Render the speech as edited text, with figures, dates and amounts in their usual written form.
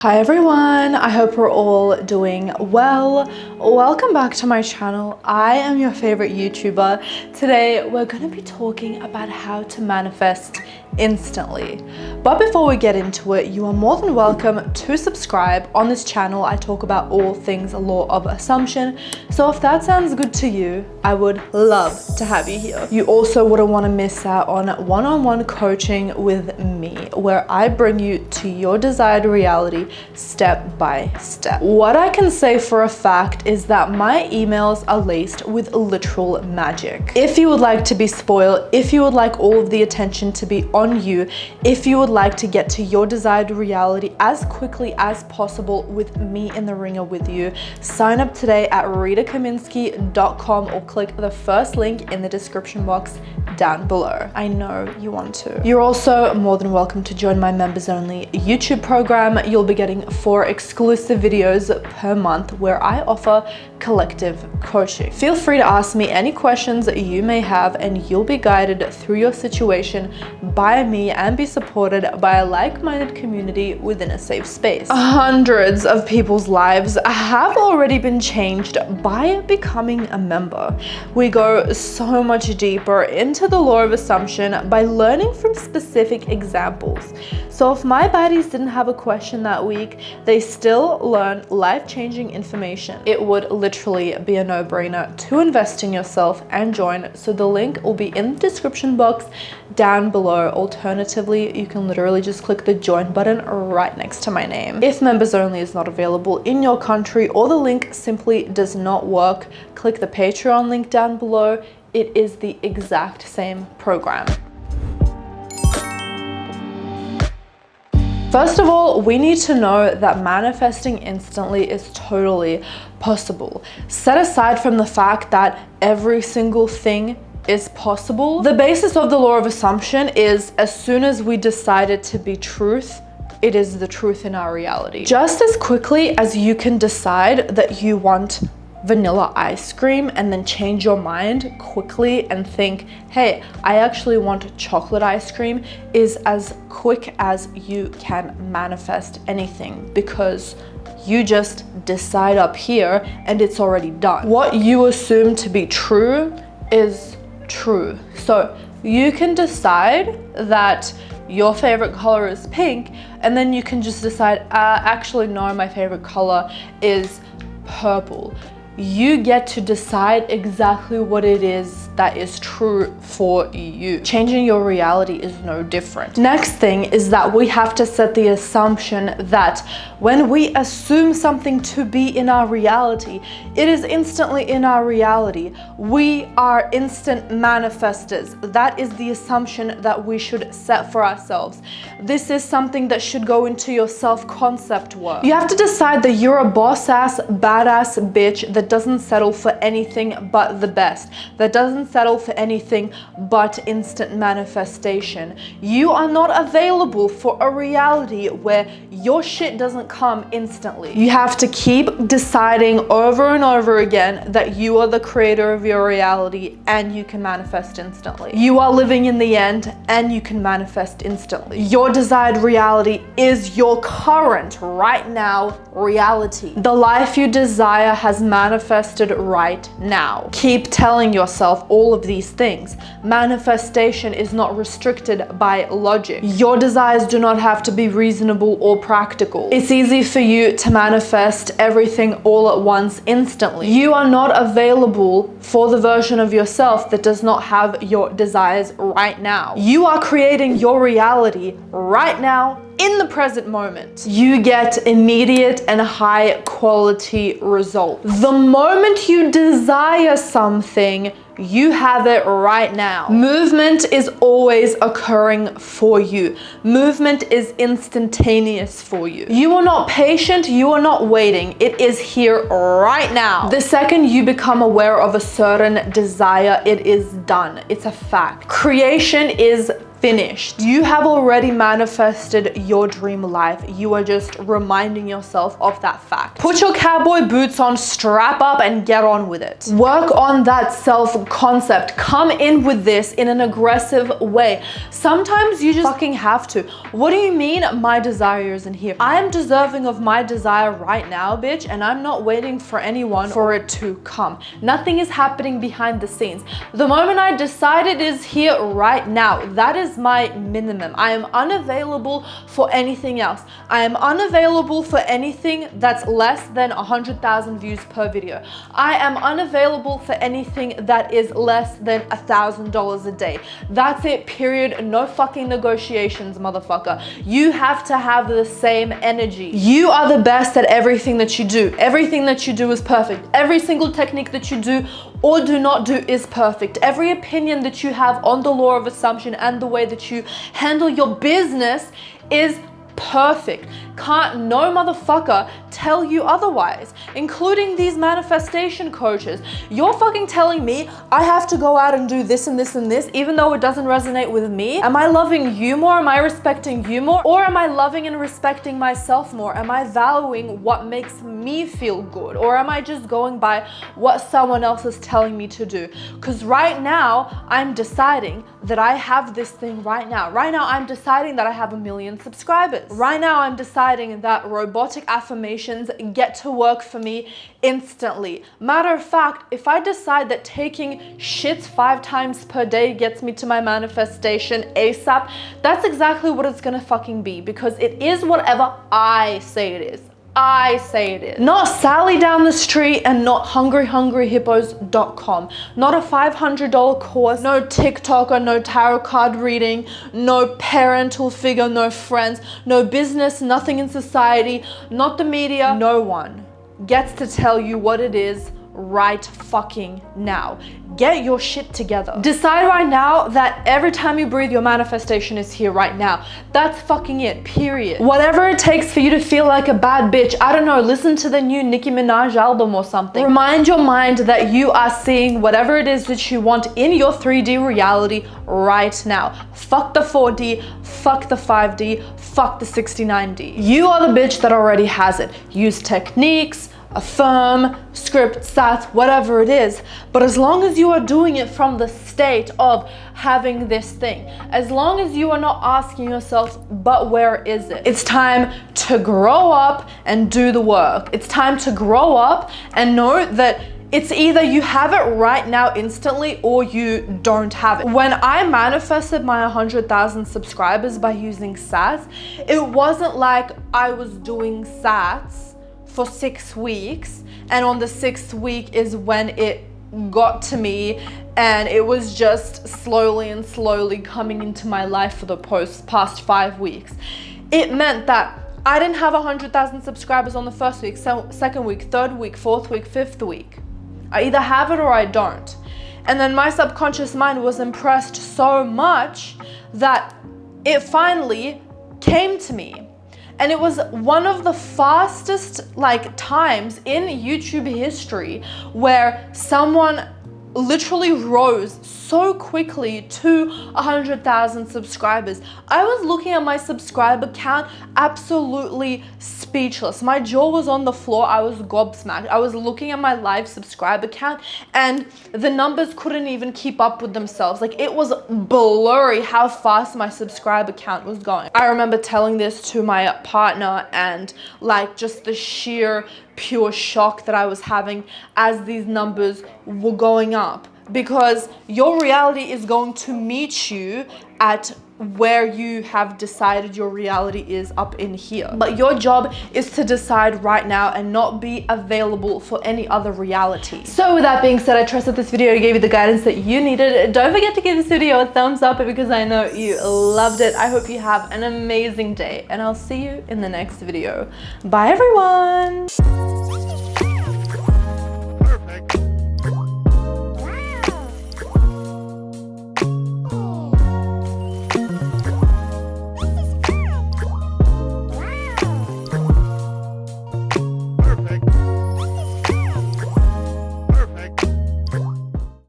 Hi everyone, I hope we're all doing well. Welcome back to my channel. I am your favorite YouTuber. Today we're going to be talking about how to manifest instantly. But before we get into it, you are more than welcome to subscribe. On this channel I talk about all things law of assumption, so if that sounds good to you, I would love to have you here. You also wouldn't want to miss out on one-on-one coaching with me, where I bring you to your desired reality step by step. What I can say for a fact is that my emails are laced with literal magic. If you would like to be spoiled, if you would like all of the attention to be on you, if you would like to get to your desired reality as quickly as possible with me in the ringer with you, sign up today at RitaKaminski.com or click the first link in the description box down below. I know you want to. You're also more than welcome to join my members only YouTube program. You'll be getting 4 exclusive videos per month where I offer collective coaching. Feel free to ask me any questions that you may have and you'll be guided through your situation by me and be supported by a like-minded community within a safe space. Hundreds of people's lives have already been changed by becoming a member. We go so much deeper into the law of assumption by learning from specific examples. So if my baddies didn't have a question that week, they still learn life-changing information. It would literally be a no-brainer to invest in yourself and join. So the link will be in the description box down below. Alternatively, you can literally just click the join button right next to my name. If members only is not available in your country or the link simply does not work, click the Patreon link down below. It is the exact same program. First of all, we need to know that manifesting instantly is totally possible. Set aside from the fact that every single thing is possible, the basis of the law of assumption is as soon as we decide it to be truth, it is the truth in our reality. Just as quickly as you can decide that you want vanilla ice cream and then change your mind quickly and think, hey, I actually want chocolate ice cream, is as quick as you can manifest anything, because you just decide up here and it's already done. What you assume to be true is true. So you can decide that your favorite color is pink, and then you can just decide, actually no, my favorite color is purple. You get to decide exactly what it is that is true for you. Changing your reality is no different. Next thing is that we have to set the assumption that when we assume something to be in our reality, it is instantly in our reality. We are instant manifestors. That is the assumption that we should set for ourselves. This is something that should go into your self-concept work. You have to decide that you're a boss-ass, badass bitch that doesn't settle for anything but the best, that doesn't settle for anything but instant manifestation. You are not available for a reality where your shit doesn't come instantly. You have to keep deciding over and over again that you are the creator of your reality and you can manifest instantly. You are living in the end and you can manifest instantly. Your desired reality is your current, right now reality. The life you desire has manifested right now. Keep telling yourself all of these things. Manifestation is not restricted by logic. Your desires do not have to be reasonable or practical. It's easy for you to manifest everything all at once instantly. You are not available for the version of yourself that does not have your desires right now. You are creating your reality right now in the present moment. You get immediate and high quality results. The moment you desire something, you have it right now. Movement is always occurring for you. Movement is instantaneous for you. You are not patient, you are not waiting. It is here right now. The second you become aware of a certain desire, it is done. It's a fact. Creation is finished. You have already manifested your dream life. You are just reminding yourself of that fact. Put your cowboy boots on, strap up, and get on with it. Work on that self-concept. Come in with this in an aggressive way. Sometimes you just fucking have to. What do you mean my desire isn't here? I am deserving of my desire right now, bitch, and I'm not waiting for anyone for it to come. Nothing is happening behind the scenes. The moment I decide it is here right now, that is my minimum. I am unavailable for anything else. I am unavailable for anything that's less than 100,000 views per video. I am unavailable for anything that is less than $1,000 a day. That's it, period. No fucking negotiations, motherfucker. You have to have the same energy. You are the best at everything that you do. Everything that you do is perfect. Every single technique that you do or do not do is perfect. Every opinion that you have on the law of assumption and the way that you handle your business is perfect. Can't no motherfucker tell you otherwise, including these manifestation coaches. You're fucking telling me I have to go out and do this and this and this, even though it doesn't resonate with me. Am I loving you more? Am I respecting you more? Or am I loving and respecting myself more? Am I valuing what makes me feel good? Or am I just going by what someone else is telling me to do? Because right now, I'm deciding that I have this thing right now. Right now, I'm deciding that I have 1 million subscribers. Right now, I'm deciding that robotic affirmations get to work for me instantly. Matter of fact, if I decide that taking shits 5 times per day gets me to my manifestation ASAP, that's exactly what it's gonna fucking be, because it is whatever I say it is. I say it is. Not Sally down the street and not hungryhippos.com. Not a $500 course, no TikTok or no tarot card reading, no parental figure, no friends, no business, nothing in society, not the media. No one gets to tell you what it is right fucking now. Get your shit together. Decide right now that every time you breathe, your manifestation is here right now. That's fucking it, period. Whatever it takes for you to feel like a bad bitch, I don't know, listen to the new Nicki Minaj album or something. Remind your mind that you are seeing whatever it is that you want in your 3D reality right now. Fuck the 4D, fuck the 5D, fuck the 69D. You are the bitch that already has it. Use techniques, affirm, script, sats, whatever it is. But as long as you are doing it from the state of having this thing, as long as you are not asking yourself, but where is it? It's time to grow up and do the work. It's time to grow up and know that it's either you have it right now instantly or you don't have it. When I manifested my 100,000 subscribers by using sats, it wasn't like I was doing sats for 6 weeks and on the 6th week is when it got to me, and it was just slowly and slowly coming into my life for the past 5 weeks. It meant that I didn't have 100,000 subscribers on the 1st week, second week, 3rd week, 4th week, 5th week. I either have it or I don't. And then my subconscious mind was impressed so much that it finally came to me. And it was one of the fastest times in YouTube history where someone literally rose so quickly to 100,000 subscribers. I was looking at my subscriber count absolutely speechless. My jaw was on the floor. I was gobsmacked. I was looking at my live subscriber count and the numbers couldn't even keep up with themselves. It was blurry how fast my subscriber count was going. I remember telling this to my partner and just the sheer pure shock that I was having as these numbers were going up, because your reality is going to meet you at where you have decided your reality is up in here. But your job is to decide right now and not be available for any other reality. So with that being said, I trust that this video gave you the guidance that you needed. Don't forget to give this video a thumbs up because I know you loved it. I hope you have an amazing day and I'll see you in the next video. Bye everyone.